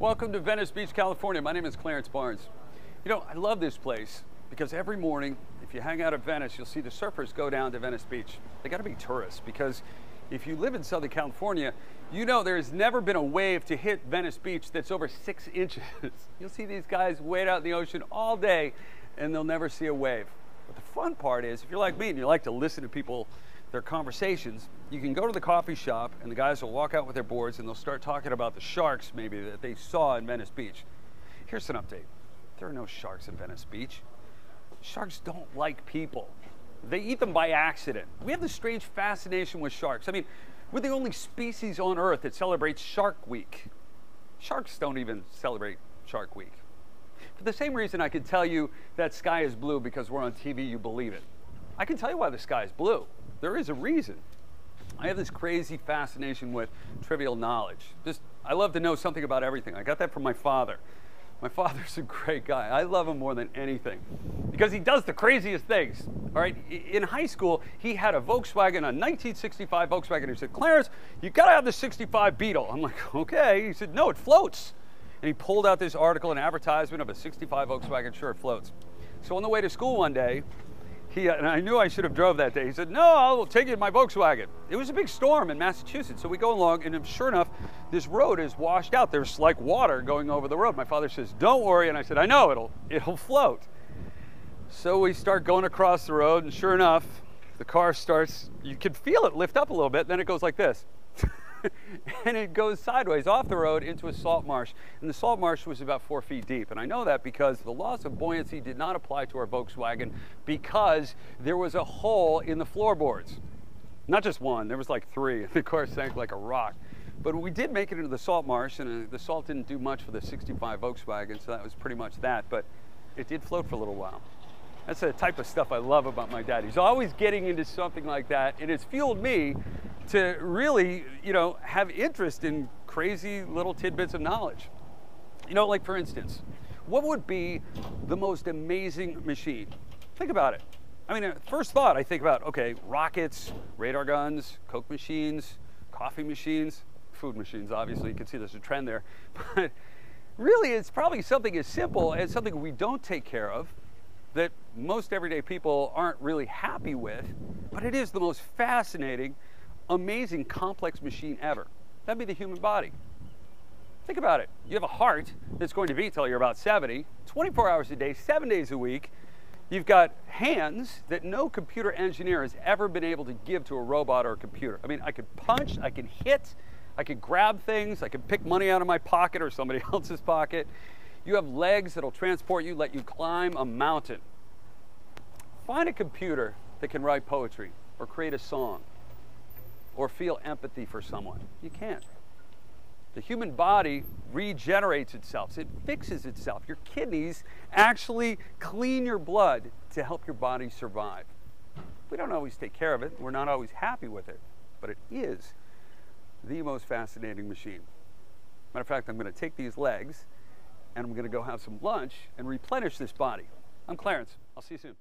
Welcome to Venice Beach, California. My name is Clarence Barnes. You know, I love this place because every morning, if you hang out at Venice, you'll see the surfers go down to Venice Beach. They gotta be tourists because if you live in Southern California, you know there's never been a wave to hit Venice Beach that's over 6 inches. You'll see these guys wade out in the ocean all day and they'll never see a wave. But the fun part is, if you're like me and you like to listen to people, their conversations, you can go to the coffee shop and the guys will walk out with their boards and they'll start talking about the sharks maybe that they saw in Venice Beach. Here's an update. There are no sharks in Venice Beach. Sharks don't like people. They eat them by accident. We have this strange fascination with sharks. I mean, we're the only species on Earth that celebrates Shark Week. Sharks don't even celebrate Shark Week. For the same reason I could tell you that sky is blue because we're on TV, you believe it. I can tell you why the sky is blue. There is a reason. I have this crazy fascination with trivial knowledge. I love to know something about everything. I got that from my father. My father's a great guy. I love him more than anything because he does the craziest things. All right, in high school, he had a Volkswagen, a 1965 Volkswagen. He said, "Clarence, you gotta have the 65 Beetle." I'm like, "Okay." He said, "No, it floats." And he pulled out this article, an advertisement of a 65 Volkswagen. Sure, it floats. So on the way to school one day, and I knew I should have drove that day. He said, "No, I'll take you in my Volkswagen." It was a big storm in Massachusetts. So we go along and sure enough, this road is washed out. There's like water going over the road. My father says, "Don't worry." And I said, "I know, it'll float." So we start going across the road and sure enough, the car starts, you can feel it lift up a little bit. Then it goes like this. And it goes sideways off the road into a salt marsh. And the salt marsh was about 4 feet deep. And I know that because the laws of buoyancy did not apply to our Volkswagen because there was a hole in the floorboards. Not just one, there was like 3. The car sank like a rock. But we did make it into the salt marsh, and the salt didn't do much for the 65 Volkswagen, so that was pretty much that. But it did float for a little while. That's the type of stuff I love about my dad. He's always getting into something like that, and it's fueled me to really, have interest in crazy little tidbits of knowledge. Like for instance, what would be the most amazing machine? Think about it. I mean, first thought, I think about, okay, rockets, radar guns, Coke machines, coffee machines, food machines, obviously. You can see there's a trend there. But really, it's probably something as simple as something we don't take care of, that most everyday people aren't really happy with, but it is the most fascinating, amazing, complex machine ever. That'd be the human body. Think about it. You have a heart that's going to beat till you're about 70, 24 hours a day, 7 days a week. You've got hands that no computer engineer has ever been able to give to a robot or a computer. I mean, I could punch, I can hit, I could grab things, I could pick money out of my pocket or somebody else's pocket. You have legs that'll transport you, let you climb a mountain. Find a computer that can write poetry or create a song or feel empathy for someone. You can't. The human body regenerates itself. It fixes itself. Your kidneys actually clean your blood to help your body survive. We don't always take care of it. We're not always happy with it, but it is the most fascinating machine. Matter of fact, I'm going to take these legs and I'm going to go have some lunch and replenish this body. I'm Clarence. I'll see you soon.